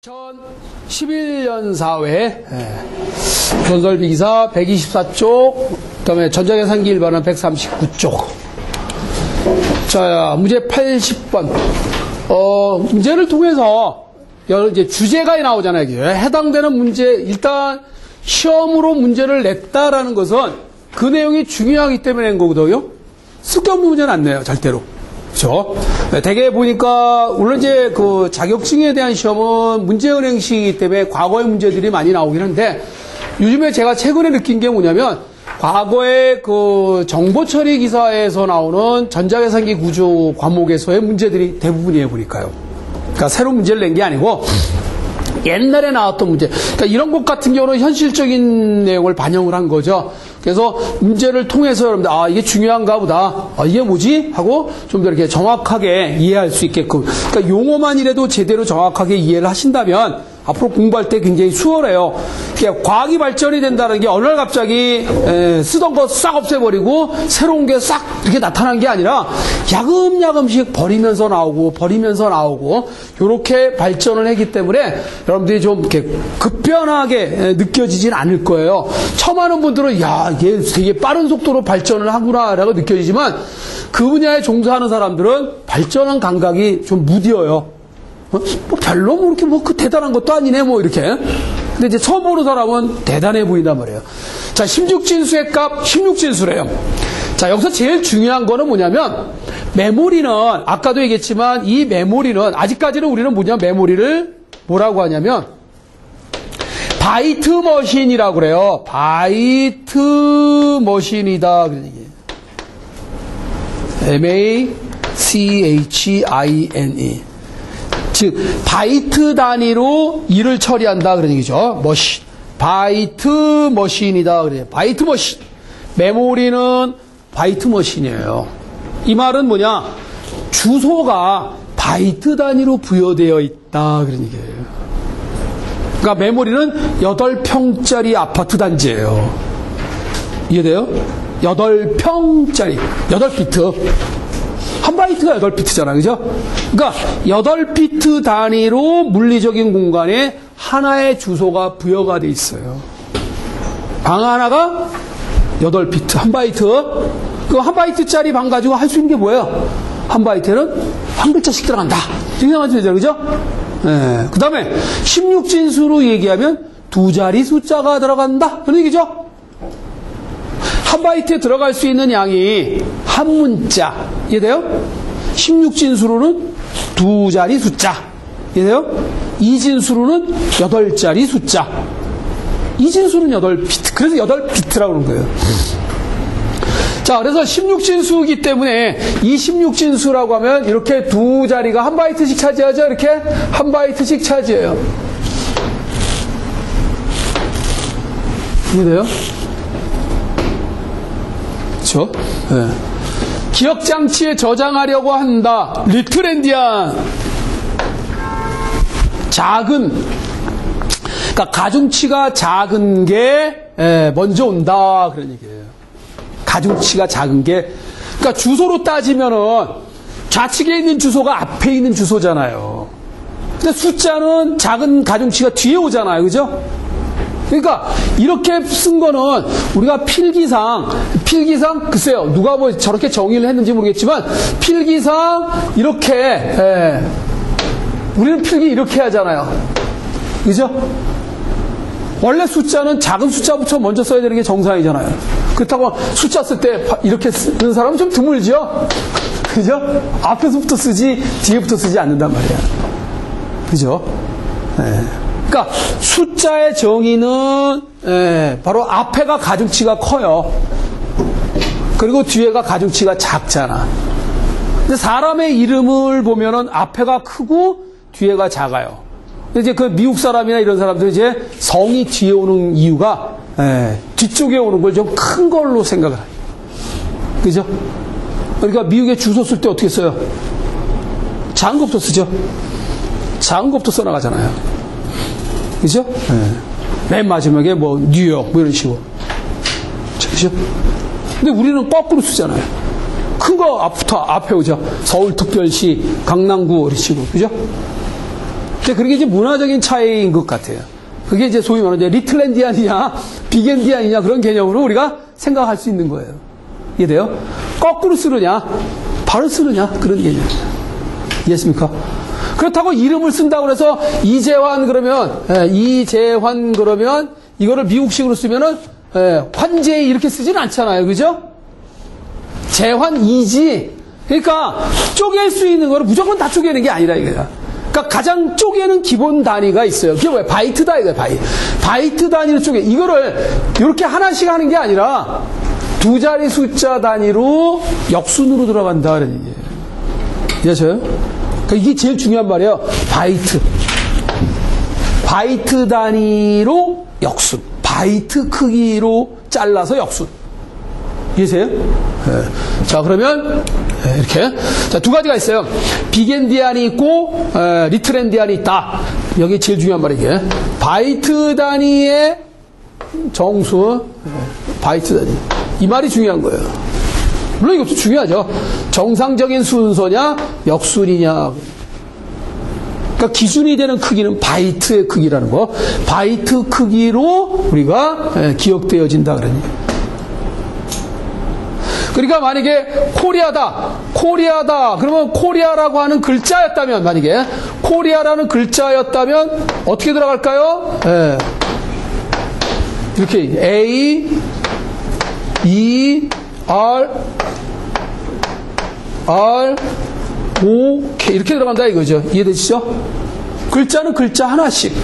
2011년 사회 건설비기사 124쪽, 그 다음에 전자계산기 일반은 139쪽. 자, 문제 80번. 문제를 통해서 여러 이제 주제가 나오잖아요. 해당되는 문제, 일단 시험으로 문제를 냈다라는 것은 그 내용이 중요하기 때문에 낸 거거든요. 쓸데없는 문제는 안 내요, 절대로. 그렇죠? 대개 보니까 물론 이제 그 자격증에 대한 시험은 문제은행식이기 때문에 과거의 문제들이 많이 나오긴 한데, 요즘에 제가 최근에 느낀 게 뭐냐면 과거의 그 정보처리 기사에서 나오는 전자계산기 구조 과목에서의 문제들이 대부분이에요, 보니까요. 그러니까 새로운 문제를 낸 게 아니고 옛날에 나왔던 문제. 그러니까 이런 것 같은 경우는 현실적인 내용을 반영을 한 거죠. 그래서 문제를 통해서 여러분들, 아, 이게 중요한가 보다. 아, 이게 뭐지? 하고 좀 더 이렇게 정확하게 이해할 수 있게끔. 그러니까 용어만이라도 제대로 정확하게 이해를 하신다면 앞으로 공부할 때 굉장히 수월해요. 그러니까 과학이 발전이 된다는 게 어느 날 갑자기 쓰던 거 싹 없애버리고 새로운 게 싹 이렇게 나타난 게 아니라 야금야금씩 버리면서 나오고 이렇게 발전을 했기 때문에 여러분들이 좀 이렇게 급변하게 느껴지진 않을 거예요. 처음 하는 분들은 야, 얘 되게 빠른 속도로 발전을 하구나라고 느껴지지만 그 분야에 종사하는 사람들은 발전한 감각이 좀 무뎌요. 뭐 별로 뭐 이렇게 뭐 그 대단한 것도 아니네 뭐 이렇게. 근데 이제 처음 보는 사람은 대단해 보인단 말이에요. 자, 16진수의 값 16진수래요. 자, 여기서 제일 중요한 거는 뭐냐면 메모리는 아까도 얘기했지만 이 메모리는 아직까지는 우리는 뭐냐 메모리를 뭐라고 하냐면 바이트 머신이라고 그래요. 바이트 머신이다. M-A-C-H-I-N-E. 즉 바이트 단위로 일을 처리한다 그런 얘기죠. 머신. 바이트 머신이다 그래요. 바이트 머신. 메모리는 바이트 머신이에요. 이 말은 뭐냐? 주소가 바이트 단위로 부여되어 있다 그런 얘기예요. 그러니까 메모리는 8평짜리 아파트 단지예요. 이해돼요? 8평짜리 8비트. 한 바이트가 8비트잖아요. 그죠? 그러니까 8비트 단위로 물리적인 공간에 하나의 주소가 부여가 돼 있어요. 방 하나가 8비트, 한 바이트. 그 한 바이트짜리 방 가지고 할 수 있는 게 뭐예요? 한 바이트는 한 글자씩 들어간다. 이렇게 생각하시면 되죠. 그죠? 네. 그 다음에 16진수로 얘기하면 두 자리 숫자가 들어간다. 그런 얘기죠? 한 바이트에 들어갈 수 있는 양이 한 문자. 이해돼요? 16진수로는 두 자리 숫자. 이해돼요? 2진수로는 8자리 숫자. 2진수는 8비트. 그래서 8비트라고 그러는 거예요. 자, 그래서 16진수이기 때문에 이 16진수라고 하면 이렇게 두 자리가 한 바이트씩 차지하죠? 이렇게 한 바이트씩 차지해요. 이해돼요? 그렇죠? 네. 기억장치에 저장하려고 한다. 리틀 엔디안. 작은, 그러니까 가중치가 작은 게 먼저 온다 그런 얘기예요. 가중치가 작은 게, 그러니까 주소로 따지면은 좌측에 있는 주소가 앞에 있는 주소잖아요. 근데 숫자는 작은 가중치가 뒤에 오잖아요. 그죠? 그러니까 이렇게 쓴 거는 우리가 필기상 글쎄요, 누가 뭐 저렇게 정의를 했는지 모르겠지만 필기상 이렇게 우리는 필기 이렇게 하잖아요. 그죠? 원래 숫자는 작은 숫자부터 먼저 써야 되는 게 정상이잖아요. 그렇다고 숫자 쓸 때 이렇게 쓰는 사람은 좀 드물죠? 그죠? 앞에서부터 쓰지 뒤에부터 쓰지 않는단 말이야. 그죠? 네. 그러니까 숫자의 정의는 바로 앞에가 가중치가 커요. 그리고 뒤에가 가중치가 작잖아. 근데 사람의 이름을 보면은 앞에가 크고 뒤에가 작아요. 근데 이제 그 미국 사람이나 이런 사람들 이제 성이 뒤에 오는 이유가 뒤쪽에 오는 걸 좀 큰 걸로 생각을 해요. 그죠? 그러니까 미국에 주소 쓸 때 어떻게 써요? 작은 것부터 쓰죠. 작은 것부터 써나가잖아요. 그죠? 맨 마지막에 뭐 뉴욕 뭐 이런 식으로. 그죠? 근데 우리는 거꾸로 쓰잖아요. 큰 거 앞부터 앞에 오죠. 서울특별시, 강남구 이런 식으로. 그죠? 근데 그게 이제 문화적인 차이인 것 같아요. 그게 이제 소위 말하는 리틀엔디안이냐, 빅엔디안이냐 그런 개념으로 우리가 생각할 수 있는 거예요. 이해돼요? 거꾸로 쓰느냐, 바로 쓰느냐 그런 개념이에요. 이해했습니까? 그렇다고 이름을 쓴다고 해서 이재환 그러면 이거를 미국식으로 쓰면은 환재희 이렇게 쓰지는 않잖아요. 그죠? 재환이지. 그러니까 쪼갤 수 있는 거를 무조건 다 쪼개는 게 아니라 이거야. 그러니까 가장 쪼개는 기본 단위가 있어요. 그게 뭐야? 바이트다 이거야. 바이트 단위로 쪼개. 이거를 이렇게 하나씩 하는 게 아니라 두 자리 숫자 단위로 역순으로 들어간다 그런 얘기예요. 이해하셔요? 그러니까 이게 제일 중요한 말이에요. 바이트 단위로 역순. 바이트 크기로 잘라서 역순. 이해하세요? 네. 자, 그러면 이렇게 자, 두 가지가 있어요. 빅엔디안이 있고 리틀엔디안이 있다. 여기 제일 중요한 말이 이게 바이트 단위의 정수, 바이트 단위. 이 말이 중요한 거예요. 물론 이것도 중요하죠. 정상적인 순서냐, 역순이냐. 그러니까 기준이 되는 크기는 바이트의 크기라는 거. 바이트 크기로 우리가 기억되어진다 그러니. 그러니까 만약에 코리아다. 그러면 코리아라고 하는 글자였다면, 만약에 코리아라는 글자였다면 어떻게 들어갈까요? 이렇게 A, E, R, O, K 이렇게 들어간다 이거죠. 이해되시죠? 글자는 글자 하나씩.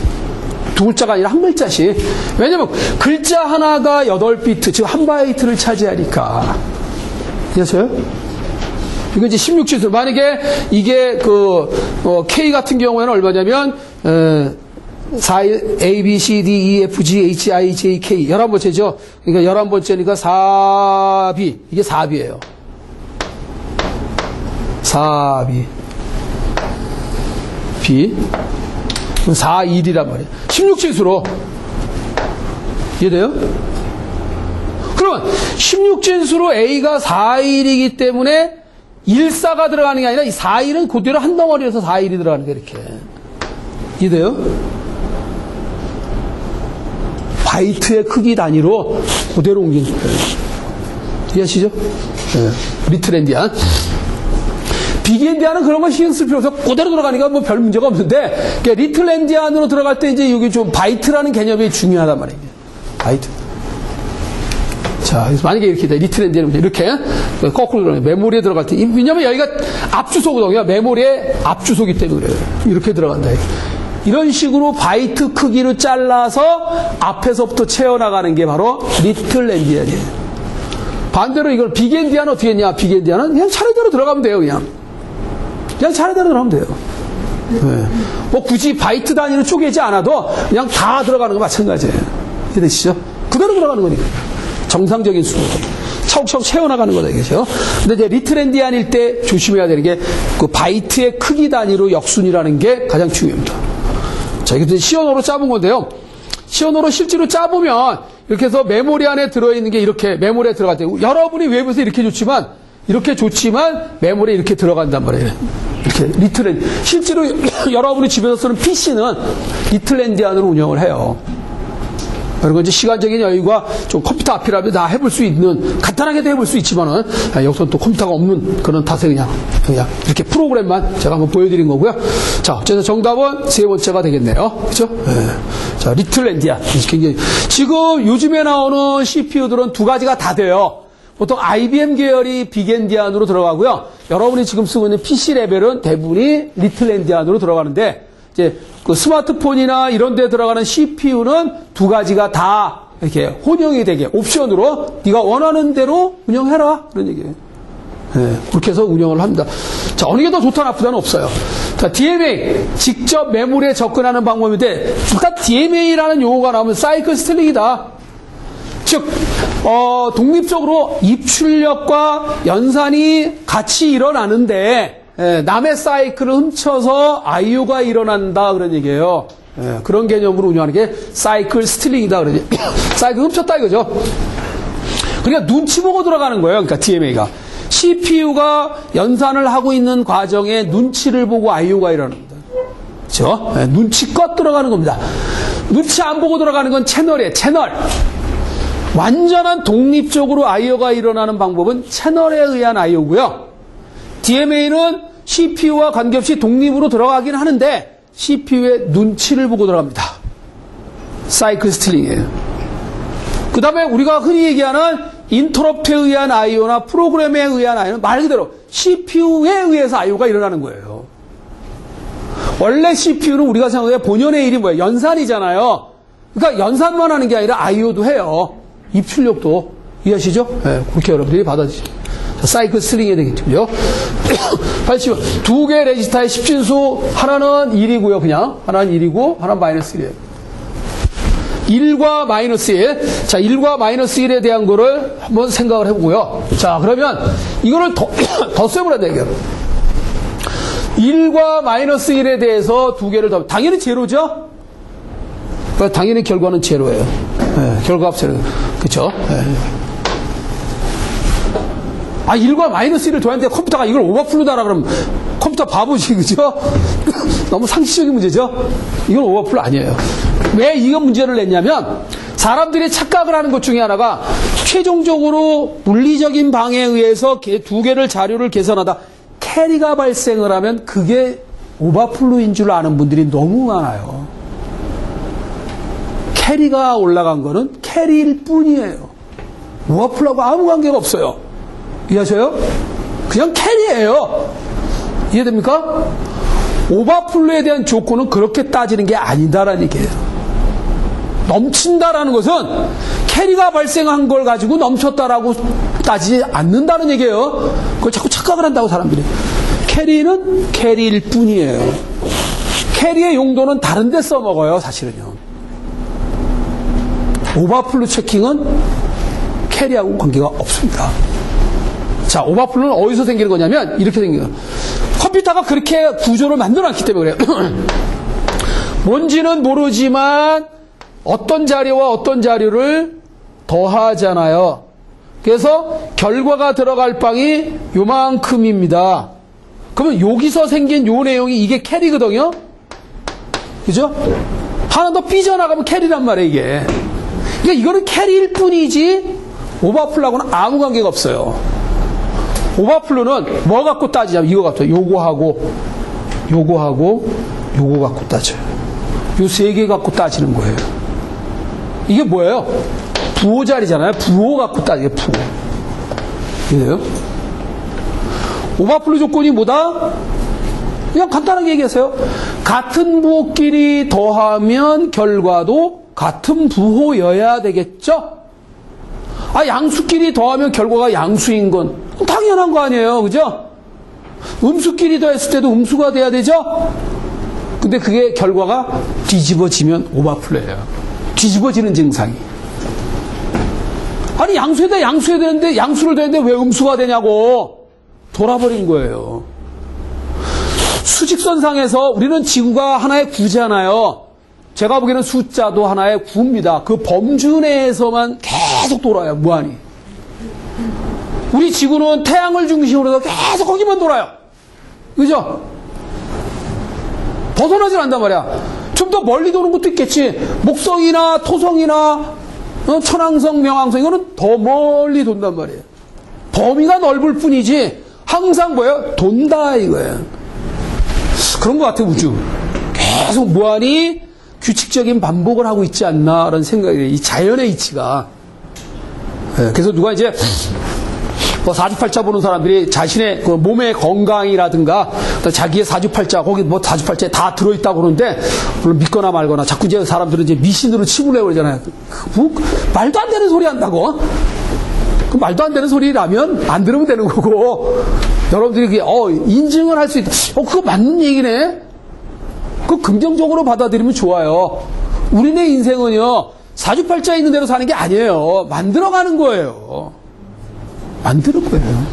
두 글자가 아니라 한 글자씩. 왜냐면 글자 하나가 8비트, 즉 한 바이트를 차지하니까. 이해하세요? 이거 이제 16지수. 만약에 이게 K 같은 경우에는 얼마냐면 4, A, B, C, D, E, F, G, H, I, J, K 11번째죠. 그러니까 11번째니까 4B. 이게 4B예요. 4B. B. 4, 1이란 말이에요. 16진수로. 이해돼요? 그러면 16진수로 A가 4, 1이기 때문에 1, 4가 들어가는 게 아니라 이 4, 1은 그대로 한 덩어리에서 4, 1이 들어가는 거예요. 이렇게. 이해돼요? 바이트의 크기 단위로 그대로 옮긴 거예요. 이해하시죠? 네. 리틀엔디안. 빅엔디안은 그런 거 신경 쓸 필요 없어. 그대로 들어가니까 뭐 별 문제가 없는데, 그러니까 리틀엔디안으로 들어갈 때 이제 여기 좀 바이트라는 개념이 중요하단 말이에요. 바이트. 자, 그래서 만약에 이렇게 돼. 리틀엔디안은 이렇게 거꾸로 들어가요. 메모리에 들어갈 때. 왜냐면 여기가 앞주소거든요. 메모리의 앞주소기 때문에 그래요. 이렇게 들어간다. 이런 식으로 바이트 크기로 잘라서 앞에서부터 채워나가는 게 바로 리틀엔디안이에요. 반대로 이걸 빅엔디안은 어떻게 했냐? 빅엔디안은 그냥 차례대로 들어가면 돼요. 그냥 차례대로 들어가면 돼요. 네. 뭐 굳이 바이트 단위로 쪼개지 않아도 그냥 다 들어가는 거 마찬가지예요. 이해되시죠? 그대로 들어가는 거니까. 정상적인 수로. 차곡차곡 채워나가는 거다, 이거죠. 근데 이제 리틀엔디안일 때 조심해야 되는 게 그 바이트의 크기 단위로 역순이라는 게 가장 중요합니다. 자, 이게 시어너로 짜본 건데요. 시어너로 실제로 짜보면 이렇게 해서 메모리 안에 들어있는 게 이렇게 메모리에 들어갈 때 여러분이 외부에서 이렇게 좋지만 메모리에 이렇게 들어간단 말이에요. 이렇게 실제로 여러분이 집에서 쓰는 PC는 리틀엔디안으로 운영을 해요. 그리고 이제 시간적인 여유가 좀 컴퓨터 앞이라면 다 해볼 수 있는, 간단하게도 해볼 수 있지만은, 여기서는 또 컴퓨터가 없는 그런 탓에 그냥 이렇게 프로그램만 제가 한번 보여드린 거고요. 자, 어쨌든 정답은 세 번째가 되겠네요. 그죠? 네. 자, 리틀엔디안. 굉장히, 지금 요즘에 나오는 CPU들은 두 가지가 다 돼요. 보통 IBM 계열이 빅엔디안으로 들어가고요. 여러분이 지금 쓰고 있는 PC 레벨은 대부분이 리틀엔디안으로 들어가는데, 이제 그 스마트폰이나 이런 데 들어가는 CPU는 두 가지가 다 이렇게 혼용이 되게 옵션으로 네가 원하는 대로 운영해라 그런 얘기예요. 네, 그렇게 해서 운영을 합니다. 자, 어느 게 더 좋다 나쁘다는 없어요. 자, DMA 직접 메모리에 접근하는 방법인데 일단 DMA라는 용어가 나오면 사이클 스틸링이다. 즉 독립적으로 입출력과 연산이 같이 일어나는데 남의 사이클을 훔쳐서 IO가 일어난다 그런 얘기예요. 그런 개념으로 운영하는 게 사이클 스틸링이다 그러지. 사이클 훔쳤다 이거죠. 그러니까 눈치 보고 들어가는 거예요. 그러니까 DMA가 CPU가 연산을 하고 있는 과정에 눈치를 보고 IO가 일어납니다. 그렇죠? 네, 눈치껏 들어가는 겁니다. 눈치 안 보고 들어가는 건 채널이에요. 채널. 완전한 독립적으로 IO가 일어나는 방법은 채널에 의한 IO고요. DMA는 CPU와 관계없이 독립으로 들어가긴 하는데 CPU의 눈치를 보고 들어갑니다. 사이클 스틸링이에요. 그 다음에 우리가 흔히 얘기하는 인터럽트에 의한 IO나 프로그램에 의한 IO는 말 그대로 CPU에 의해서 IO가 일어나는 거예요. 원래 CPU는 우리가 생각해 본연의 일이 뭐예요? 연산이잖아요. 그러니까 연산만 하는 게 아니라 IO도 해요. 입출력도. 이해하시죠? 네, 그렇게 여러분들이 받아주시죠. 사이클 스트링이 되겠죠. 80. 두 개의 레지스터의 10진수, 하나는 1이고요, 그냥. 하나는 1이고, 하나는 마이너스 1이에요. 1과 마이너스 1. 자, 1과 마이너스 1에 대한 거를 한번 생각을 해보고요. 자, 그러면 이거를 더 세보라 되겠요. 1과 마이너스 1에 대해서 두 개를 더, 당연히 제로죠? 당연히 결과는 제로예요. 네, 결과값 제로. 그쵸? 네. 1과 마이너스 1을 더했는데 컴퓨터가 이걸 오버플로다라 그러면 컴퓨터 바보지, 그죠? 너무 상식적인 문제죠? 이건 오버플로 아니에요. 왜 이거 문제를 냈냐면, 사람들이 착각을 하는 것 중에 하나가, 최종적으로 물리적인 방에 의해서 두 개를 자료를 계산하다 캐리가 발생을 하면 그게 오버플로인 줄 아는 분들이 너무 많아요. 캐리가 올라간 거는 캐리일 뿐이에요. 오버플로하고 아무 관계가 없어요. 이해하셔요? 그냥 캐리예요. 이해됩니까? 오버플로에 대한 조건은 그렇게 따지는 게 아니다라는 얘기예요. 넘친다라는 것은 캐리가 발생한 걸 가지고 넘쳤다라고 따지지 않는다는 얘기예요. 그걸 자꾸 착각을 한다고 사람들이. 캐리는 캐리일 뿐이에요. 캐리의 용도는 다른 데 써먹어요, 사실은요. 오버플로 체킹은 캐리하고 관계가 없습니다. 자, 오버플로는 어디서 생기는 거냐면 이렇게 생겨요. 컴퓨터가 그렇게 구조를 만들어놨기 때문에 그래요. 뭔지는 모르지만 어떤 자료와 어떤 자료를 더하잖아요. 그래서 결과가 들어갈 방이 요만큼입니다. 그러면 여기서 생긴 요 내용이 이게 캐리거든요. 그죠? 하나 더 삐져나가면 캐리란 말이에요, 이게. 그러니까 이거는 캐리일 뿐이지 오버플로하고는 아무 관계가 없어요. 오버플로는 뭐 갖고 따지냐면 이거 같아요. 요거하고 요거 갖고 따져요. 요 세 개 갖고 따지는 거예요. 이게 뭐예요? 부호 자리잖아요. 부호 갖고 따져요. 부호. 이래요? 오버플로 조건이 뭐다? 그냥 간단하게 얘기하세요. 같은 부호끼리 더하면 결과도 같은 부호여야 되겠죠? 양수끼리 더하면 결과가 양수인 건 당연한 거 아니에요. 그죠? 음수끼리 더했을 때도 음수가 돼야 되죠? 근데 그게 결과가 뒤집어지면 오버플로예요. 뒤집어지는 증상이. 양수에다 양수해야 되는데 양수를 더했는데 왜 음수가 되냐고 돌아버린 거예요. 수직선상에서 우리는 지구가 하나의 구잖아요. 제가 보기에는 숫자도 하나의 구입니다. 그 범주 내에서만 계속 돌아요, 무한히. 우리 지구는 태양을 중심으로 해서 계속 거기만 돌아요. 그죠? 벗어나질 않단 말이야. 좀 더 멀리 도는 것도 있겠지. 목성이나 토성이나 천왕성, 명왕성 이거는 더 멀리 돈단 말이에요. 범위가 넓을 뿐이지 항상 뭐예요? 돈다 이거예요. 그런 것 같아요, 우주. 계속 무한히 규칙적인 반복을 하고 있지 않나라는 생각이에요. 이 자연의 이치가. 그래서 누가 이제 뭐 사주팔자 보는 사람들이 자신의 그 몸의 건강이라든가 자기의 사주팔자 거기 뭐 사주팔자에 다 들어있다고 그러는데 물론 믿거나 말거나 자꾸 이제 사람들은 이제 미신으로 치부를 해버리잖아요. 말도 안 되는 소리 한다고. 그 말도 안 되는 소리라면 안 들으면 되는 거고 여러분들이 그게 인증을 할 수 있다. 그거 맞는 얘기네. 그 긍정적으로 받아들이면 좋아요. 우리네 인생은요 사주팔자에 있는 대로 사는 게 아니에요. 만들어가는 거예요. 만드는 거예요.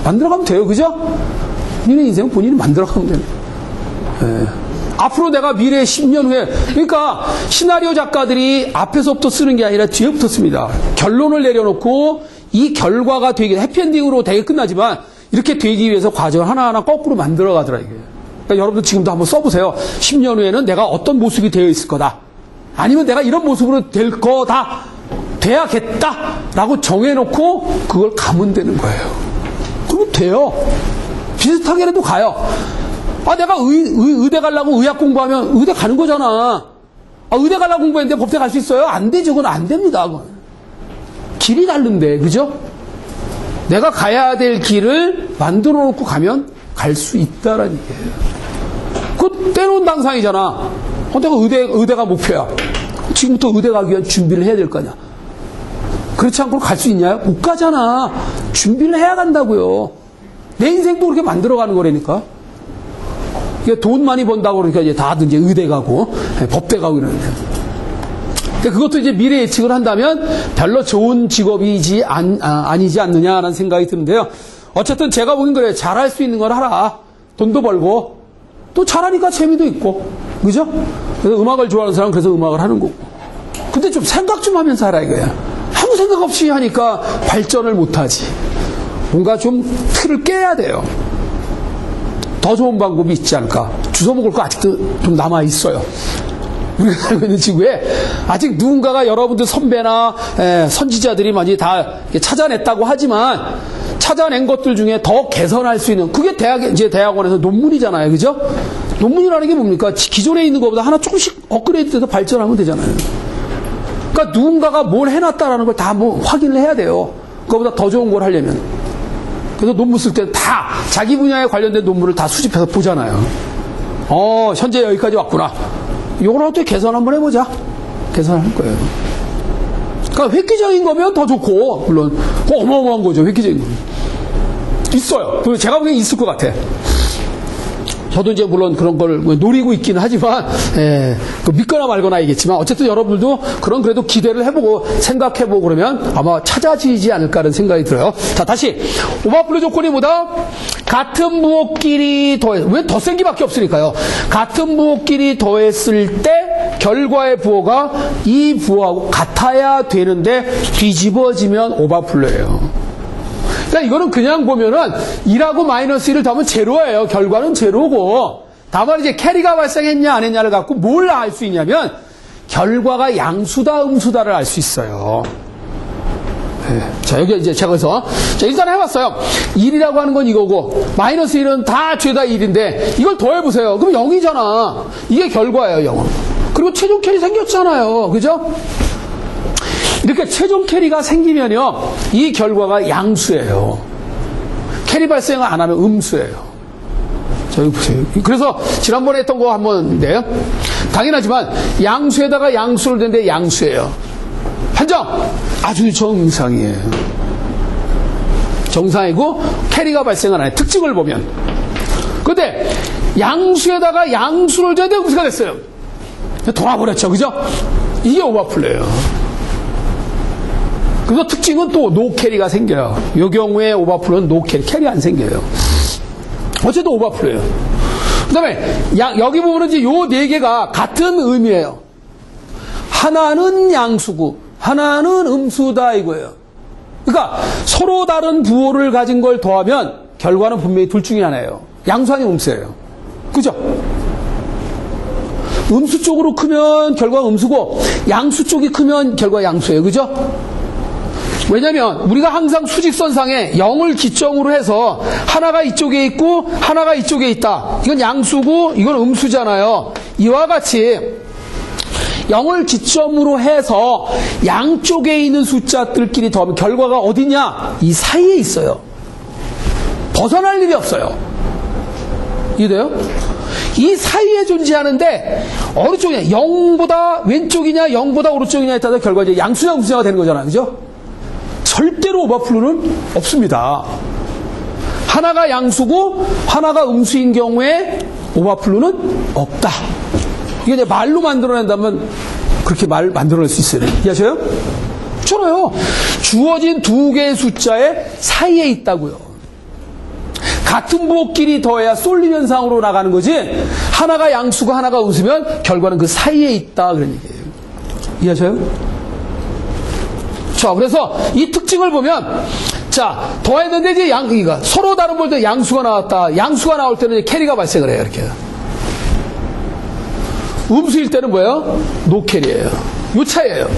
만들어가면 돼요. 그죠? 본인의 인생은 본인이 만들어가면 돼요. 네. 앞으로 내가 미래 10년 후에 그러니까 시나리오 작가들이 앞에서부터 쓰는 게 아니라 뒤에부터 씁니다. 결론을 내려놓고 이 결과가 되게 해피엔딩으로 되게 끝나지만 이렇게 되기 위해서 과정을 하나하나 거꾸로 만들어가더라 이게. 그러니까 여러분도 지금도 한번 써보세요. 10년 후에는 내가 어떤 모습이 되어 있을 거다. 아니면 내가 이런 모습으로 될 거다. 돼야겠다. 라고 정해놓고 그걸 가면 되는 거예요. 그러면 돼요. 비슷하게라도 가요. 아, 내가 의대 가려고 의학 공부하면 의대 가는 거잖아. 아, 의대 가려고 공부했는데 법대 갈 수 있어요? 안 되죠. 그건 안 됩니다. 그건. 길이 다른데, 그죠? 내가 가야 될 길을 만들어 놓고 가면 갈 수 있다라는 얘기예요. 그거 때놓은 당상이잖아. 내가 의대가 목표야. 지금부터 의대 가기 위한 준비를 해야 될 거 아니야. 그렇지 않고 갈 수 있냐요? 못 가잖아. 준비를 해야 간다고요. 내 인생도 그렇게 만들어가는 거라니까. 돈 많이 번다고 그러니까 이제 다들 이제 의대 가고 법대 가고 이러는데. 근데 그것도 이제 미래 예측을 한다면 별로 좋은 직업이지 아니지 않느냐라는 생각이 드는데요. 어쨌든 제가 보기엔 그래요. 잘할 수 있는 걸 하라. 돈도 벌고 또 잘하니까 재미도 있고, 그죠? 그래서 음악을 좋아하는 사람은 그래서 음악을 하는 거고. 근데 좀 생각 좀 하면서 하라 이거야. 아무 생각 없이 하니까 발전을 못하지. 뭔가 좀 틀을 깨야 돼요. 더 좋은 방법이 있지 않을까. 주워 먹을 거 아직도 좀 남아있어요. 우리가 살고 있는 지구에 아직 누군가가 여러분들 선배나 선지자들이 많이 다 찾아냈다고 하지만 찾아낸 것들 중에 더 개선할 수 있는, 그게 이제 대학원에서 논문이잖아요. 그죠? 논문이라는 게 뭡니까? 기존에 있는 것보다 하나 조금씩 업그레이드 돼서 발전하면 되잖아요. 그러니까 누군가가 뭘 해놨다라는 걸 다 뭐 확인을 해야 돼요. 그거보다 더 좋은 걸 하려면. 그래서 논문 쓸 때 다 자기 분야에 관련된 논문을 다 수집해서 보잖아요. 현재 여기까지 왔구나. 이걸 어떻게 개선 한번 해보자. 개선할 거예요. 그러니까 획기적인 거면 더 좋고, 물론 어마어마한 거죠. 획기적인 거 있어요. 제가 보기엔 있을 것 같아. 저도 이제 물론 그런 걸 노리고 있기는 하지만, 믿거나 말거나 이겠지만, 어쨌든 여러분들도 그래도 기대를 해보고 생각해보고 그러면 아마 찾아지지 않을까라는 생각이 들어요. 자, 다시. 오버플로 조건이 뭐다? 같은 부호끼리 왜 덧셈기밖에 없으니까요. 같은 부호끼리 더했을 때 결과의 부호가 이 부호하고 같아야 되는데 뒤집어지면 오버플로예요. 그러니까 이거는 그냥 보면은 1하고 마이너스 1을 더하면 제로예요. 결과는 제로고. 다만 이제 캐리가 발생했냐 안 했냐를 갖고 뭘 알 수 있냐면 결과가 양수다 음수다를 알 수 있어요. 자, 여기 이제 제가 그래서 일단 해봤어요. 1이라고 하는 건 이거고 마이너스 1은 다 죄다 1인데 이걸 더해보세요. 그럼 0이잖아. 이게 결과예요. 0. 그리고 최종 캐리 생겼잖아요. 그죠? 이렇게 최종 캐리가 생기면요, 이 결과가 양수예요. 캐리 발생을 안 하면 음수예요. 자, 여기 보세요. 그래서 지난번에 했던 거 한번인데요. 당연하지만 양수에다가 양수를 댄데 양수예요. 판정! 아주 정상이에요. 정상이고 캐리가 발생을 안 해요. 특징을 보면. 그런데 양수에다가 양수를 댄데 음수가 됐어요. 돌아버렸죠. 그죠? 이게 오버플로예요. 그래서 특징은 또 노 캐리가 생겨요. 이 경우에 오버플로는 노 캐리 안 생겨요. 어쨌든 오버플로예요. 그 다음에 여기 보면 이제 요 네 개가 같은 의미예요. 하나는 양수고 하나는 음수다 이거예요. 그러니까 서로 다른 부호를 가진 걸 더하면 결과는 분명히 둘 중에 하나예요. 양수 아니면 음수예요. 그죠? 음수 쪽으로 크면 결과가 음수고 양수 쪽이 크면 결과가 양수예요. 그죠? 왜냐면 우리가 항상 수직선상에 0을 기점으로 해서 하나가 이쪽에 있고 하나가 이쪽에 있다. 이건 양수고 이건 음수잖아요. 이와 같이 0을 기점으로 해서 양쪽에 있는 숫자들끼리 더하면 결과가 어디냐? 이 사이에 있어요. 벗어날 일이 없어요. 이해돼요? 이 사이에 존재하는데 어느 쪽이냐? 0보다 왼쪽이냐 0보다 오른쪽이냐에 따라서 결과가 이제 양수냐 음수냐가 되는 거잖아요. 그죠? 절대로 오버플로는 없습니다. 하나가 양수고 하나가 음수인 경우에 오버플로는 없다. 이게 이제 말로 만들어낸다면 그렇게 말 만들어낼 수 있어요. 이해하셔요? 그렇잖아요. 주어진 두 개의 숫자의 사이에 있다고요. 같은 부호끼리 더해야 솔림 현상으로 나가는 거지, 하나가 양수고 하나가 음수면 결과는 그 사이에 있다 그런 얘기예요. 이해하셔요? 자, 그래서 이 특징을 보면 자, 더했는데 이제 그러니까 서로 다른 볼 때 양수가 나왔다. 양수가 나올 때는 이제 캐리가 발생을 해요. 이렇게. 음수일 때는 뭐예요? 노캐리예요. 요 차이예요.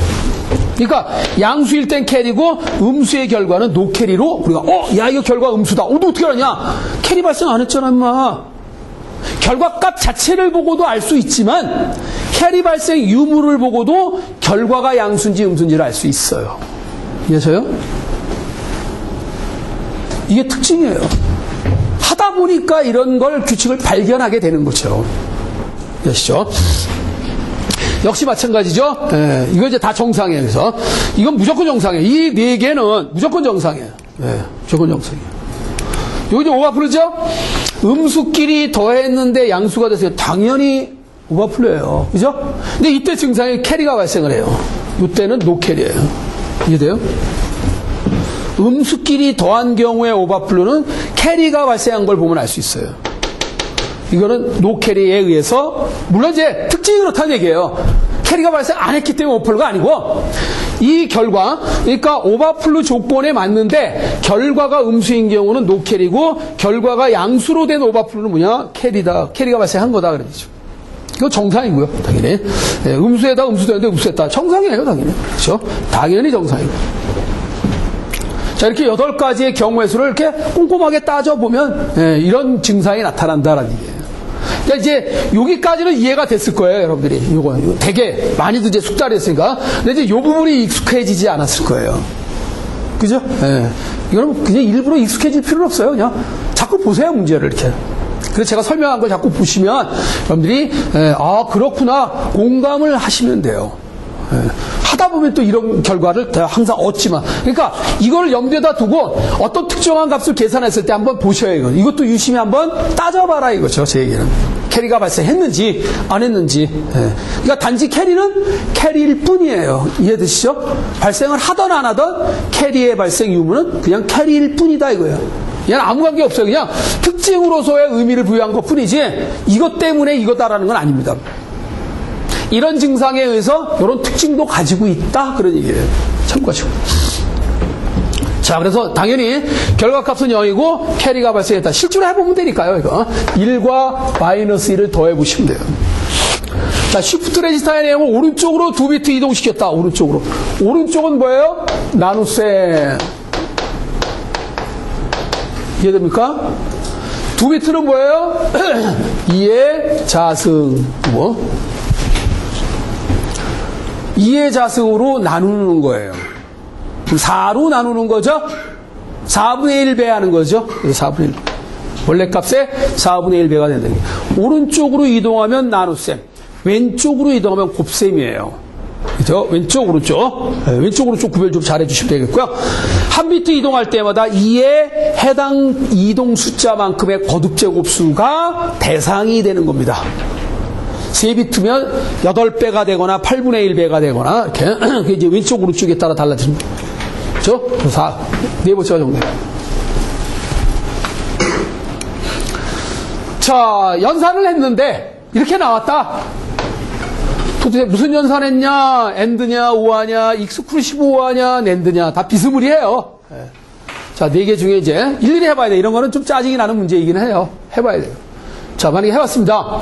그러니까 양수일 땐 캐리고 음수의 결과는 노캐리로 우리가 야 이거 결과 음수다. 너 어떻게 알았냐? 캐리 발생 안 했잖아 임마. 결과값 자체를 보고도 알 수 있지만 캐리 발생 유무를 보고도 결과가 양수인지 음수인지를 알 수 있어요. 이해하셔요? 이게 특징이에요. 하다 보니까 이런 걸 규칙을 발견하게 되는 거죠. 아시죠? 역시 마찬가지죠. 예, 이거 이제 다 정상이에요. 그래서 이건 무조건 정상이에요. 이 네 개는 무조건 정상이에요. 예, 무조건 정상이에요. 여기 이제 오버플루죠? 음수끼리 더했는데 양수가 됐어요. 당연히 오버플루예요. 그죠? 근데 이때 증상에 캐리가 발생을 해요. 이때는 노캐리예요. 이해돼요? 음수끼리 더한 경우에 오버플루는 캐리가 발생한 걸 보면 알 수 있어요. 이거는 노캐리에 의해서, 물론 이제 특징이 그렇다는 얘기예요. 캐리가 발생 안 했기 때문에 오버플루가 아니고, 이 결과, 그러니까 오버플루 조건에 맞는데, 결과가 음수인 경우는 노캐리고, 결과가 양수로 된 오버플루는 뭐냐? 캐리다. 캐리가 발생한 거다. 그러죠. 이거 정상이고요, 당연히. 네, 음수에다 음수되는데 음수했다. 정상이에요, 당연히. 그렇죠? 당연히 정상이고. 자, 이렇게 8가지의 경우의 수를 이렇게 꼼꼼하게 따져보면, 이런 증상이 나타난다라는 얘기예요. 그러니까 이제, 여기까지는 이해가 됐을 거예요, 여러분들이. 이거 되게, 많이도 이제 숙달이 했으니까. 근데 이제 요 부분이 익숙해지지 않았을 거예요. 그죠? 이거는 그냥 일부러 익숙해질 필요는 없어요. 그냥 자꾸 보세요, 문제를 이렇게. 그래서 제가 설명한 걸 자꾸 보시면, 여러분들이, 그렇구나. 공감을 하시면 돼요. 하다 보면 또 이런 결과를 항상 얻지만, 그러니까 이걸 염두에다 두고 어떤 특정한 값을 계산했을 때 한번 보셔야 이거. 이것도 유심히 한번 따져봐라 이거죠. 제 얘기는 캐리가 발생했는지 안 했는지. 그러니까 단지 캐리는 캐리일 뿐이에요. 이해되시죠? 발생을 하던 안 하던 캐리의 발생 유무는 그냥 캐리일 뿐이다 이거예요. 그냥 아무 관계 없어요. 그냥 특징으로서의 의미를 부여한 것 뿐이지 이것 때문에 이거다라는 건 아닙니다. 이런 증상에 의해서 이런 특징도 가지고 있다 그런 얘기예요. 참고하시고. 자, 그래서 당연히 결과값은 0이고 캐리가 발생했다. 실제로 해보면 되니까요. 이거 1과 마이너스 1을 더해보시면 돼요. 자, 쉬프트 레지스터의 내용을 오른쪽으로 2비트 이동시켰다. 오른쪽으로. 오른쪽은 뭐예요? 나눗셈. 이해됩니까? 2비트는 뭐예요? 2의 자승. 2의 자승으로 나누는 거예요. 4로 나누는 거죠? 4분의 1배 하는 거죠? 그래서 4분의 1. 원래 값에 4분의 1배가 된다는 게. 오른쪽으로 이동하면 나눗셈. 왼쪽으로 이동하면 곱셈이에요. 그죠? 왼쪽, 오른쪽. 왼쪽, 오른쪽 구별 좀 잘 해주시면 되겠고요. 한 비트 이동할 때마다 2의 해당 이동 숫자만큼의 거듭제곱수가 대상이 되는 겁니다. 3비트면 8배가 되거나 8분의 1배가 되거나 이렇게 그게 이제 왼쪽 오른쪽에 따라 달라집니다. 그렇죠? 4, 4번째가 정도. 자, 연산을 했는데 이렇게 나왔다. 도대체 무슨 연산했냐? AND냐? OR냐? 익스클루시브 OR냐? NAND냐? 다 비스무리해요. 자, 4개 중에 이제 일일이 해봐야 돼. 이런 거는 좀 짜증이 나는 문제이긴 해요. 해봐야 돼요. 자, 만약에 해봤습니다.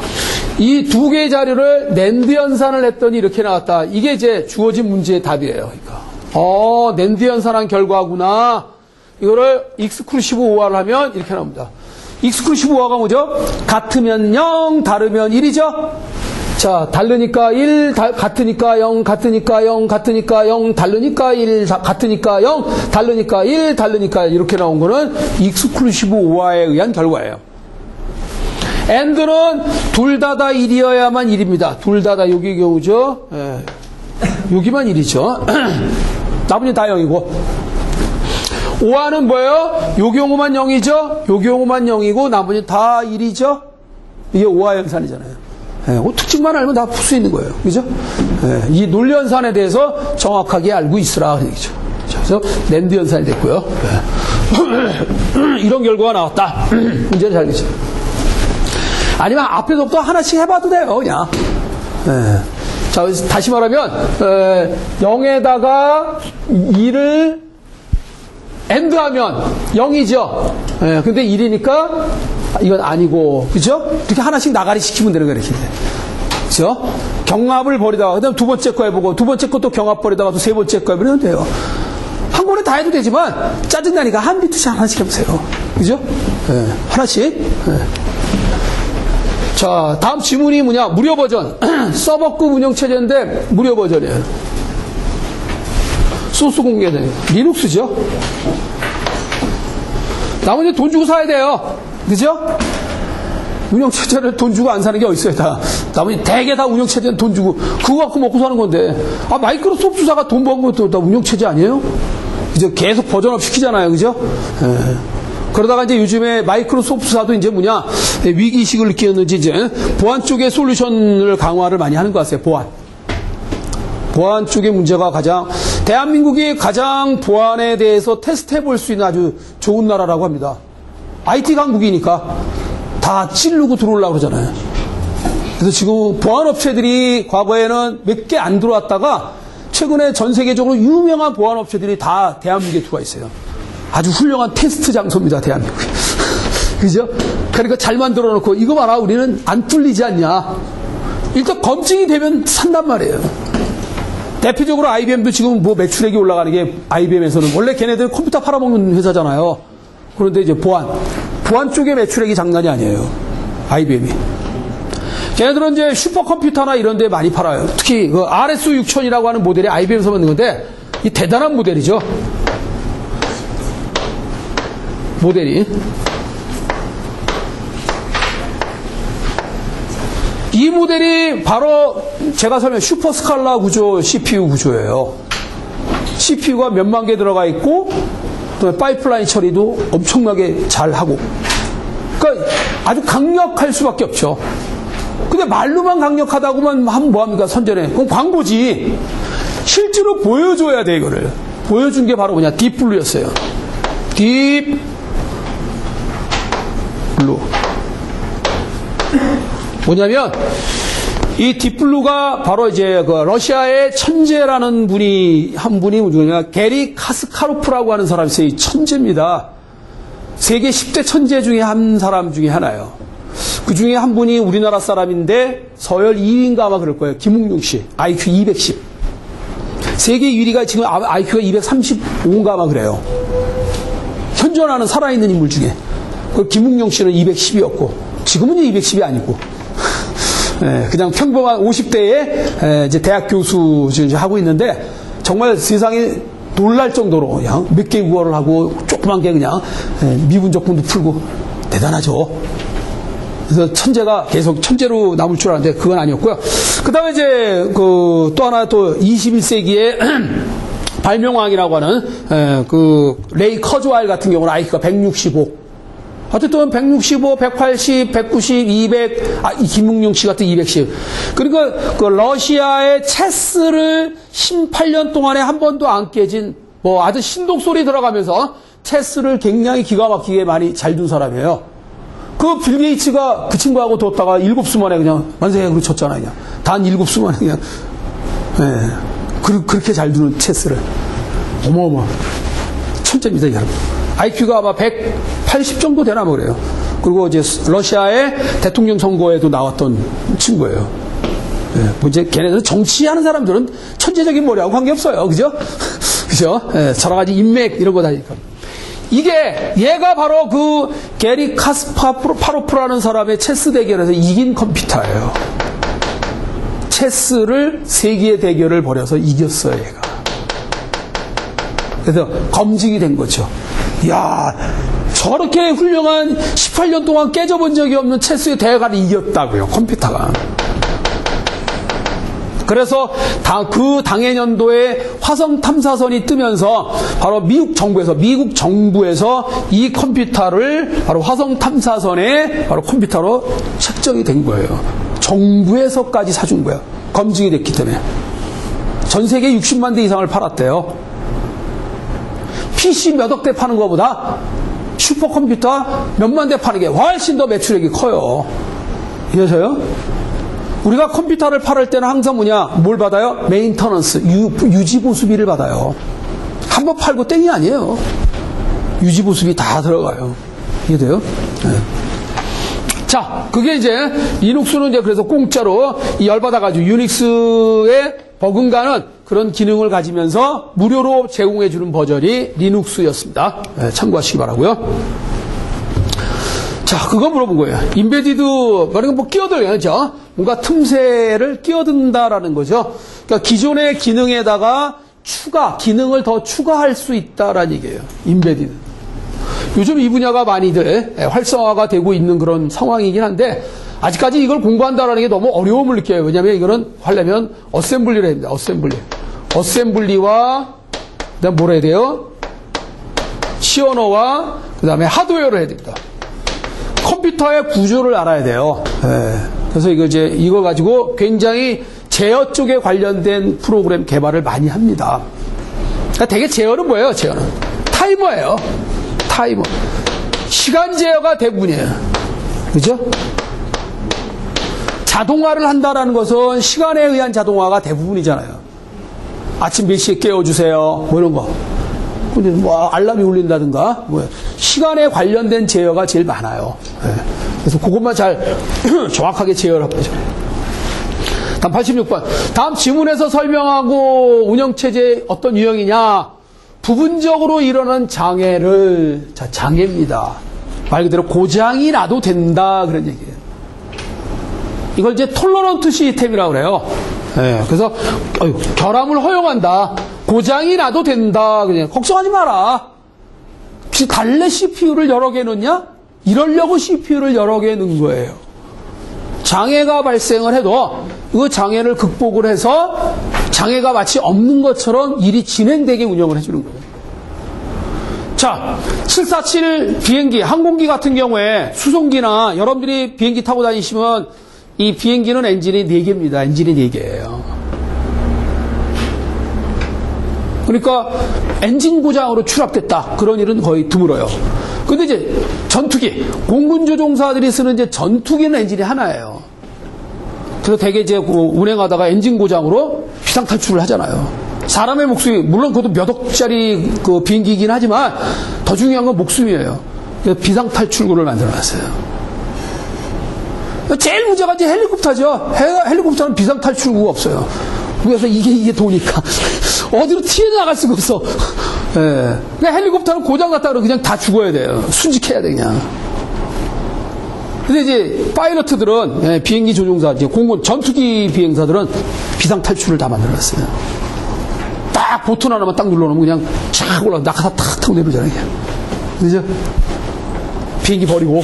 이 2개의 자료를 낸드 연산을 했더니 이렇게 나왔다. 이게 이제 주어진 문제의 답이에요. 그러니까. 낸드 연산한 결과구나. 이거를 익스클루시브 OR를 하면 이렇게 나옵니다. 익스클루시브 OR가 뭐죠? 같으면 0, 다르면 1이죠? 자, 다르니까 1, 같으니까 0, 같으니까 0, 같으니까 0, 다르니까 1, 같으니까 0, 다르니까 1, 다르니까 이렇게 나온 거는 익스클루시브 OR에 의한 결과예요. AND는 둘 다 1이어야만 1입니다. 둘 다 여기 경우죠. 여기만 1이죠. 나머지는 다 0이고. OR는 뭐예요? 요 경우만 0이죠. 요 경우만 0이고 나머지는 다 1이죠. 이게 OR 연산이잖아요. 특징만 알면 다 풀 수 있는 거예요. 그죠? 이 논리 연산에 대해서 정확하게 알고 있으라. 얘기죠. 그래서 낸드 연산이 됐고요. 이런 결과가 나왔다. 문제를 잘 알겠죠. 아니면 앞에서부터 하나씩 해봐도 돼요, 그냥. 자, 다시 말하면, 0에다가 2를 AND 하면 0이죠. 예, 근데 1이니까 이건 아니고, 그죠? 이렇게 하나씩 나가리 시키면 되는 거예요, 이렇게. 그죠? 경합을 벌이다가, 그 다음 두 번째 거 해보고, 두 번째 것도 경합 벌이다가 또 세 번째 거 해보면 돼요. 한 번에 다 해도 되지만, 짜증나니까 한 비트씩 하나씩 해보세요. 그죠? 예, 하나씩. 예. 자, 다음 지문이 뭐냐? 무료 버전. 서버급 운영체제인데, 무료 버전이에요. 소스 공개돼요. 리눅스죠? 나머지 돈 주고 사야 돼요. 그죠? 운영체제를 돈 주고 안 사는 게 어딨어요, 다. 나머지 대개 다 운영체제는 돈 주고, 그거 갖고 먹고 사는 건데. 아, 마이크로소프트사가 돈 번 것도 다 운영체제 아니에요? 이제 계속 버전업 시키잖아요, 그죠? 예. 그러다가 이제 요즘에 마이크로소프트사도 이제 뭐냐, 위기의식을 느꼈는지 이제 보안 쪽의 솔루션을 강화를 많이 하는 것 같아요, 보안. 보안 쪽의 문제가 대한민국이 가장 보안에 대해서 테스트 해볼 수 있는 아주 좋은 나라라고 합니다. IT 강국이니까 다 찌르고 들어오려고 그러잖아요. 그래서 지금 보안업체들이 과거에는 몇 개 안 들어왔다가 최근에 전 세계적으로 유명한 보안업체들이 다 대한민국에 들어와 있어요. 아주 훌륭한 테스트 장소입니다, 대한민국. 그죠? 그러니까 잘 만들어 놓고 이거 봐라, 우리는 안 뚫리지 않냐. 일단 검증이 되면 산단 말이에요. 대표적으로 IBM도 지금 뭐 매출액이 올라가는 게 IBM에서는 원래 걔네들 컴퓨터 팔아먹는 회사잖아요. 그런데 이제 보안 쪽의 매출액이 장난이 아니에요. IBM이. 걔네들은 이제 슈퍼컴퓨터나 이런 데 많이 팔아요. 특히 그 RS6000이라고 하는 모델이 IBM에서 만든 건데 이 대단한 모델이죠. 모델이. 이 모델이 바로 제가 설명 슈퍼스칼라 구조 CPU 구조예요. CPU가 몇만 개 들어가 있고 또 파이프라인 처리도 엄청나게 잘 하고. 그러니까 아주 강력할 수밖에 없죠. 근데 말로만 강력하다고만 하면 뭐합니까? 선전에. 그럼 광고지. 실제로 보여줘야 돼, 이거를. 보여준 게 바로 뭐냐? 딥블루였어요. 딥블루. 뭐냐면 이 딥블루가 바로 이제 그 러시아의 천재라는 한 분이 누구냐? 게리 카스카로프라고 하는 사람이 있어요. 이 천재입니다. 세계 10대 천재 중에 한 사람 중에 하나예요. 그 중에 한 분이 우리나라 사람인데 서열 2위인가 아마 그럴 거예요. 김웅룡 씨. IQ 210. 세계 1위가 지금 IQ가 235인가 아마 그래요. 현존하는 살아있는 인물 중에. 그 김웅룡 씨는 210이었고 지금은 210이 아니고 그냥 평범한 50대에 이제 대학 교수 지금 하고 있는데 정말 세상에 놀랄 정도로 그냥 몇 개 국어를 하고 조그만 게 그냥 미분 적분도 풀고 대단하죠. 그래서 천재가 계속 천재로 남을 줄 알았는데 그건 아니었고요. 그 다음에 이제 또 하나 또 21세기에 발명왕이라고 하는 그 레이 커즈와일 같은 경우는 IQ가 165. 어쨌든 165, 180, 190, 200, 이 김웅룡 씨 같은 210. 그러니까 그 러시아의 체스를 18년 동안에 한 번도 안 깨진 뭐 아주 신동 소리 들어가면서 체스를 굉장히 기가 막히게 많이 잘 둔 사람이에요. 그 빌 게이츠가 그 친구하고 뒀다가 7수 만에 그냥 완전히 그렇게 쳤잖아요. 그냥. 단 7수 만에 그냥. 그렇게 잘 두는 체스를. 어마어마. 천재입니다, 여러분. IQ가 아마 180 정도 되나 뭐 그래요. 그리고 이제 러시아의 대통령 선거에도 나왔던 친구예요. 뭐 이제 걔네들은 정치하는 사람들은 천재적인 머리하고 관계없어요. 그죠? 그죠? 여러 가지 인맥 이런 거 다니까. 이게 얘가 바로 그 게리 카스파로프라는 사람의 체스 대결에서 이긴 컴퓨터예요. 체스를 세계의 대결을 벌여서 이겼어요, 얘가. 그래서 검증이 된 거죠. 이야, 저렇게 훌륭한 18년 동안 깨져본 적이 없는 체스의 대가를 이겼다고요, 컴퓨터가. 그래서 그 당해년도에 화성 탐사선이 뜨면서 바로 미국 정부에서 이 컴퓨터를 바로 화성 탐사선에 바로 컴퓨터로 책정이 된 거예요. 정부에서까지 사준 거예요. 검증이 됐기 때문에. 전 세계 60만 대 이상을 팔았대요. PC 몇 억 대 파는 것보다 슈퍼컴퓨터 몇만 대 파는 게 훨씬 더 매출액이 커요. 이해하셔요? 우리가 컴퓨터를 팔을 때는 항상 뭘 받아요? 메인터넌스, 유지보수비를 받아요. 한번 팔고 땡이 아니에요. 유지보습이 다 들어가요. 이해돼요? 네. 자, 그게 이제 리눅스는 이제 그래서 공짜로 이 열받아가지고 유닉스에 버금가는 그런 기능을 가지면서 무료로 제공해주는 버전이 리눅스였습니다. 네, 참고하시기 바라고요. 자, 그거 물어본 거예요. 인베디드, 말하는 뭐 끼어들죠. 뭔가 틈새를 끼어든다라는 거죠. 그러니까 기존의 기능에다가 기능을 더 추가할 수 있다라는 얘기예요. 인베디드. 요즘 이 분야가 많이들 활성화가 되고 있는 그런 상황이긴 한데, 아직까지 이걸 공부한다라는 게 너무 어려움을 느껴요. 왜냐면 이거는 하려면 어셈블리를 해야 됩니다. 어셈블리와, 그 다음 뭐라 해야 돼요? 시어너와, 그 다음에 하드웨어를 해야 됩니다. 컴퓨터의 구조를 알아야 돼요. 네. 그래서 이거 가지고 굉장히 제어 쪽에 관련된 프로그램 개발을 많이 합니다. 그러니까 되게 제어는 뭐예요? 제어는 타이머예요. 타이머. 시간 제어가 대부분이에요. 그죠? 자동화를 한다라는 것은 시간에 의한 자동화가 대부분이잖아요. 아침 몇 시에 깨워주세요. 뭐 이런 거. 근데 뭐 알람이 울린다든가 뭐 시간에 관련된 제어가 제일 많아요. 네. 그래서 그것만 잘 정확하게 제어를 하죠. 다음 86번. 다음 지문에서 설명하고 운영체제의 어떤 유형이냐? 부분적으로 일어나는 장애를, 자, 장애입니다. 말 그대로 고장이 나도 된다. 그런 얘기예요. 이걸 이제 톨러런트 시스템이라고 그래요. 네, 그래서, 결함을 허용한다. 고장이 나도 된다. 그냥, 걱정하지 마라. 혹시 달래 CPU를 여러 개 넣냐? 이러려고 CPU를 여러 개 넣은 거예요. 장애가 발생을 해도 그 장애를 극복을 해서 장애가 마치 없는 것처럼 일이 진행되게 운영을 해주는 거예요. 자, 747 비행기, 항공기 같은 경우에 수송기나 여러분들이 비행기 타고 다니시면 이 비행기는 엔진이 4개입니다. 엔진이 4개예요. 그러니까 엔진 고장으로 추락됐다. 그런 일은 거의 드물어요. 근데 이제 전투기, 공군 조종사들이 쓰는 이제 전투기는 엔진이 하나예요. 그래서 대개 이제 운행하다가 엔진 고장으로 비상 탈출을 하잖아요. 사람의 목숨이, 물론 그것도 몇 억짜리 그 비행기이긴 하지만 더 중요한 건 목숨이에요. 그래서 비상 탈출구를 만들어 놨어요. 제일 문제가 이제 헬리콥터죠. 헬리콥터는 비상 탈출구가 없어요. 그래서 이게 도니까 어디로 튀어나갈 수가 없어. 예. 그러니까 헬리콥터는 고장났다 그러면 그냥 다 죽어야 돼요. 순직해야 돼, 그냥. 근데 이제 파이러트들은, 비행기 조종사, 이제 공군 전투기 비행사들은 비상 탈출을 다 만들어놨어요. 딱 보트 하나만 딱 눌러놓으면 그냥 쫙 올라 낙하사 탁 타고 내려오잖아요. 그죠? 비행기 버리고.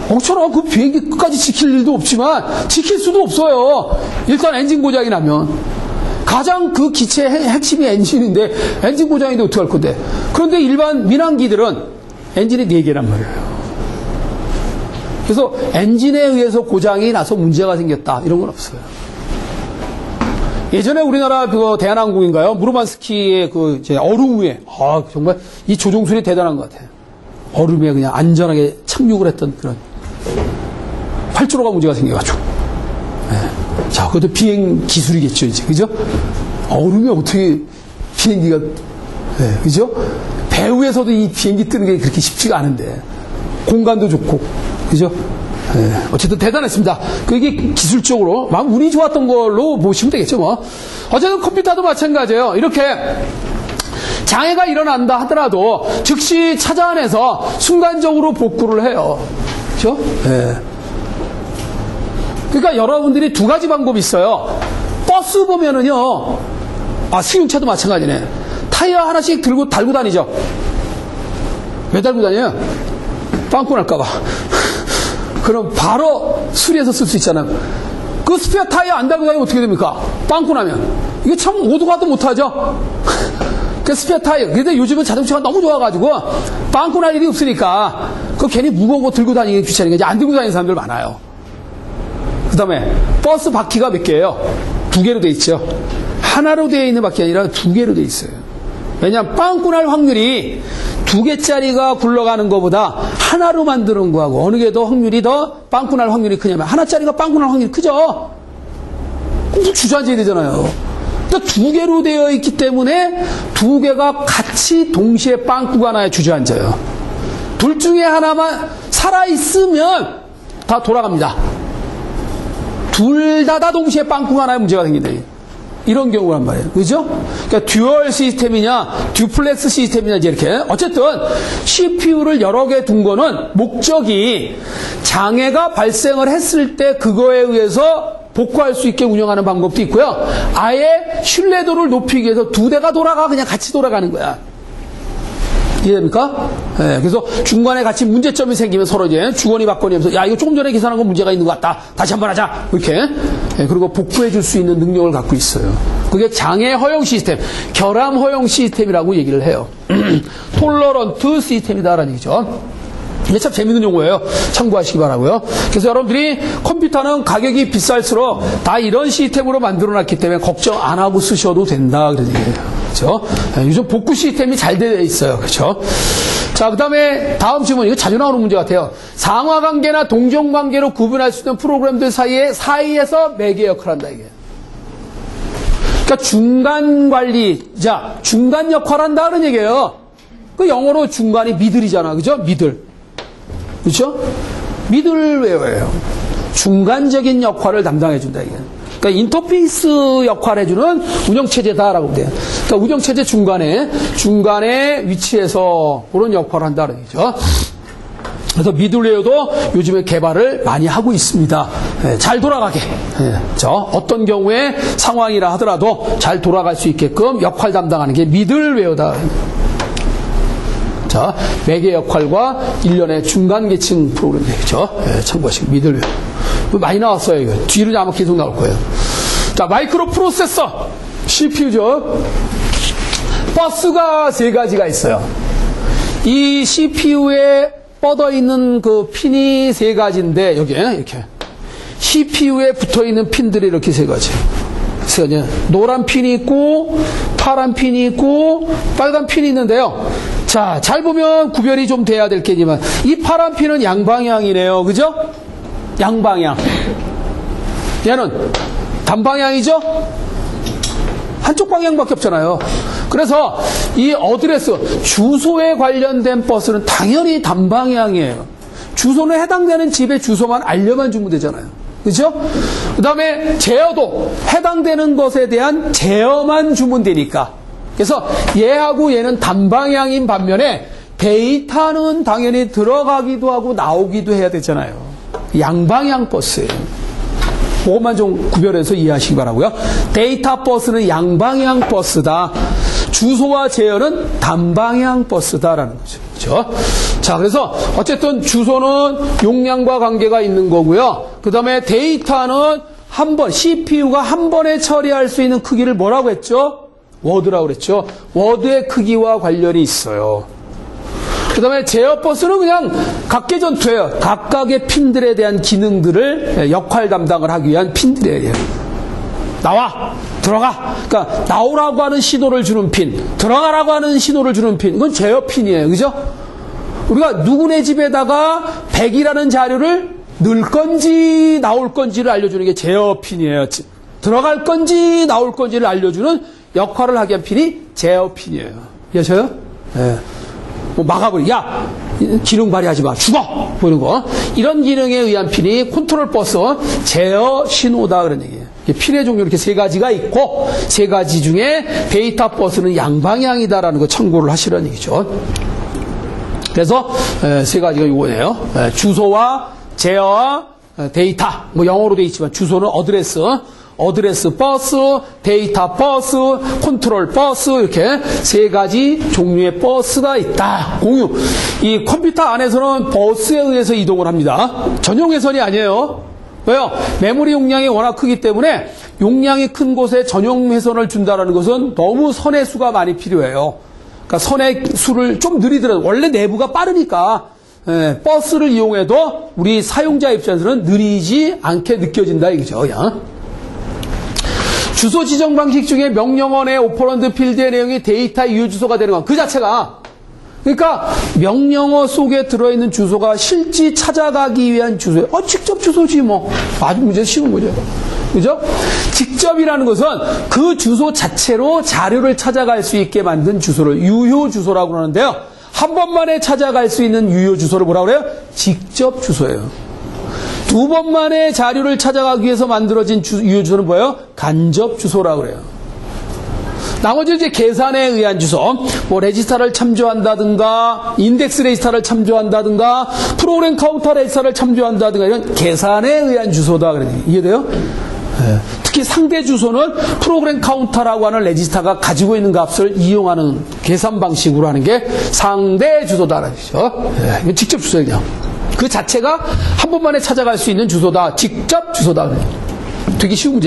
엄청나 그 비행기 끝까지 지킬 일도 없지만 지킬 수도 없어요. 일단 엔진 고장이 나면. 가장 그 기체의 핵심이 엔진인데 엔진 고장인데 어떻게 할 건데. 그런데 일반 민항기들은 엔진이 4개란 말이에요. 그래서 엔진에 의해서 고장이 나서 문제가 생겼다. 이런 건 없어요. 예전에 우리나라 그 대한항공인가요? 무르만스키의 그 얼음 위에 정말 이 조종술이 대단한 것 같아요. 얼음 위에 그냥 안전하게 착륙을 했던 그런 활주로가 문제가 생겨가지고. 네. 자, 그것도 비행 기술이겠죠, 이제. 그죠? 얼음이 어떻게 비행기가, 네, 그죠? 배 위에서도 이 비행기 뜨는 게 그렇게 쉽지가 않은데. 공간도 좋고, 그죠? 네. 어쨌든 대단했습니다. 그게 기술적으로, 마음 운이 좋았던 걸로 보시면 되겠죠, 뭐. 어쨌든 컴퓨터도 마찬가지예요. 이렇게 장애가 일어난다 하더라도 즉시 찾아내서 순간적으로 복구를 해요. 그죠? 네. 그러니까 여러분들이 2가지 방법이 있어요. 버스 보면은요, 승용차도 마찬가지네. 타이어 하나씩 달고 다니죠. 왜 달고 다녀요? 빵꾸 날까봐. 그럼 바로 수리해서 쓸 수 있잖아요. 그 스페어 타이어 안 달고 다니면 어떻게 됩니까? 빵꾸 나면. 이게 참 오도 가도 못하죠? 그 스페어 타이어. 근데 요즘은 자동차가 너무 좋아가지고 빵꾸 날 일이 없으니까 그 괜히 무거운 거 들고 다니기 귀찮으니까 이제 안 들고 다니는 사람들 많아요. 그 다음에 버스 바퀴가 몇 개예요? 2개로 돼 있죠. 하나로 되어 있는 바퀴가 아니라 2개로 돼 있어요. 왜냐하면 빵꾸 날 확률이 2개짜리가 굴러가는 것보다 하나로 만드는 거하고 어느 게 더 확률이 더 빵꾸 날 확률이 크냐면 하나짜리가 빵꾸 날 확률이 크죠. 꼭 주저앉아야 되잖아요. 그러니까 두 개로 되어 있기 때문에 두 개가 같이 동시에 빵꾸가 하나에 주저앉아요. 둘 중에 하나만 살아있으면 다 돌아갑니다. 둘 다 동시에 빵꾸가 하나에 문제가 생긴다. 이런 경우란 말이에요. 그죠? 그러니까 듀얼 시스템이냐, 듀플렉스 시스템이냐, 이렇게. 어쨌든, CPU를 여러 개 둔 거는 목적이 장애가 발생을 했을 때 그거에 의해서 복구할 수 있게 운영하는 방법도 있고요. 아예 신뢰도를 높이기 위해서 두 대가 돌아가, 그냥 같이 돌아가는 거야. 이해됩니까? 네, 그래서 중간에 같이 문제점이 생기면 서로 이제 주거니 받거니 하면서 야, 이거 조금 전에 계산한 건 문제가 있는 것 같다. 다시 한번 하자. 이렇게. 네, 그리고 복구해 줄 수 있는 능력을 갖고 있어요. 그게 장애 허용 시스템, 결함 허용 시스템이라고 얘기를 해요. 톨러런트 시스템이다라는 얘기죠. 이게 참 재밌는 용어예요. 참고하시기 바라고요. 그래서 여러분들이 컴퓨터는 가격이 비쌀수록 다 이런 시스템으로 만들어놨기 때문에 걱정 안 하고 쓰셔도 된다. 그런 얘기예요. 그렇죠? 요즘 복구 시스템이 잘 되어 있어요. 그렇죠? 자, 그 다음에 다음 질문. 이거 자주 나오는 문제 같아요. 상하관계나 동정관계로 구분할 수 있는 프로그램들 사이에서 매개 역할을 한다. 이게. 그러니까 중간 관리자, 중간 역할을 한다. 그런 얘기예요. 그 영어로 중간이 미들이잖아. 그죠? 미들. 그렇죠? 미들웨어예요. 중간적인 역할을 담당해준다. 이게. 그러니까 인터페이스 역할을 해주는 운영체제다라고 보면 돼요. 그러니까 운영체제 중간에 위치해서 그런 역할을 한다는 얘기죠. 그래서 미들웨어도 요즘에 개발을 많이 하고 있습니다. 잘 돌아가게. 어떤 경우에 상황이라 하더라도 잘 돌아갈 수 있게끔 역할 담당하는 게 미들웨어다. 자, 매개 역할과 일련의 중간 계층 프로그램 되겠죠. 참고하시고, 미들웨어. 많이 나왔어요, 이거. 뒤로 아마 계속 나올 거예요. 자, 마이크로 프로세서. CPU죠. 버스가 세 가지가 있어요. 이 CPU에 뻗어 있는 그 핀이 세 가지인데, 여기에, 이렇게. CPU에 붙어 있는 핀들이 이렇게 세 가지. 노란 핀이 있고, 파란 핀이 있고, 빨간 핀이 있는데요. 자, 잘 보면 구별이 좀 돼야 될 게지만, 이 파란 핀은 양방향이네요. 그죠? 양방향. 얘는 단방향이죠? 한쪽 방향밖에 없잖아요. 그래서 이 어드레스, 주소에 관련된 버스는 당연히 단방향이에요. 주소는 해당되는 집의 주소만 알려만 주면 되잖아요. 그죠? 그 다음에 제어도 해당되는 것에 대한 제어만 주면 되니까. 그래서 얘하고 얘는 단방향인 반면에 데이터는 당연히 들어가기도 하고 나오기도 해야 되잖아요. 양방향 버스예요. 그것만 좀 구별해서 이해하시기 바라고요. 데이터 버스는 양방향 버스다. 주소와 제어는 단방향 버스다라는 거죠. 그렇죠? 자, 그래서 어쨌든 주소는 용량과 관계가 있는 거고요. 그 다음에 데이터는 한 번, CPU가 한 번에 처리할 수 있는 크기를 뭐라고 했죠? 워드라고 그랬죠. 워드의 크기와 관련이 있어요. 그 다음에 제어 버스는 그냥 각계전투예요. 각각의 핀들에 대한 기능들을 역할 담당을 하기 위한 핀들이에요. 나와! 들어가! 그러니까 나오라고 하는 신호를 주는 핀, 들어가라고 하는 신호를 주는 핀, 이건 제어 핀이에요. 그죠? 우리가 누구네 집에다가 100이라는 자료를 넣을 건지 나올 건지를 알려주는 게 제어 핀이에요. 들어갈 건지 나올 건지를 알려주는 역할을 하기 위한 핀이 제어 핀이에요. 이해하셔요? 네. 뭐 막아버리, 야! 기능 발휘하지 마. 죽어! 보이는 거. 이런 기능에 의한 핀이 컨트롤 버스, 제어 신호다. 그런 얘기예요. 핀의 종류 이렇게 세 가지가 있고, 세 가지 중에 데이터 버스는 양방향이다라는 거 참고를 하시라는 얘기죠. 그래서, 세 가지가 요거네요. 주소와 제어와 데이터. 뭐 영어로 돼 있지만 주소는 어드레스 버스, 데이터 버스, 컨트롤 버스 이렇게 세 가지 종류의 버스가 있다. 공유. 이 컴퓨터 안에서는 버스에 의해서 이동을 합니다. 전용 회선이 아니에요. 왜요? 메모리 용량이 워낙 크기 때문에 용량이 큰 곳에 전용 회선을 준다는 것은 너무 선의 수가 많이 필요해요. 그러니까 선의 수를 좀 느리더라도 원래 내부가 빠르니까 버스를 이용해도 우리 사용자 입장에서는 느리지 않게 느껴진다 이거죠. 그냥. 주소 지정 방식 중에 명령어 내 오퍼런드 필드의 내용이 데이터 유효 주소가 되는 건 그 자체가, 그러니까 명령어 속에 들어있는 주소가 실제 찾아가기 위한 주소예요. 직접 주소지 뭐. 아주 문제 쉬운 거죠. 그죠? 직접이라는 것은 그 주소 자체로 자료를 찾아갈 수 있게 만든 주소를 유효 주소라고 하는데요. 한 번만에 찾아갈 수 있는 유효 주소를 뭐라고 그래요? 직접 주소예요. 두 번만에 자료를 찾아가기 위해서 만들어진 유효 주소는 뭐예요? 간접 주소라고 그래요. 나머지 이제 계산에 의한 주소, 뭐 레지스타를 참조한다든가, 인덱스 레지스타를 참조한다든가, 프로그램 카운터 레지스타를 참조한다든가 이런 계산에 의한 주소다 그래요. 이해돼요? 네. 특히 상대 주소는 프로그램 카운터라고 하는 레지스타가 가지고 있는 값을 이용하는 계산 방식으로 하는 게 상대 주소다라는 거죠. 네. 이건 직접 주소예요. 그 자체가 한 번만에 찾아갈 수 있는 주소다. 직접 주소다. 되게 쉬운 문제.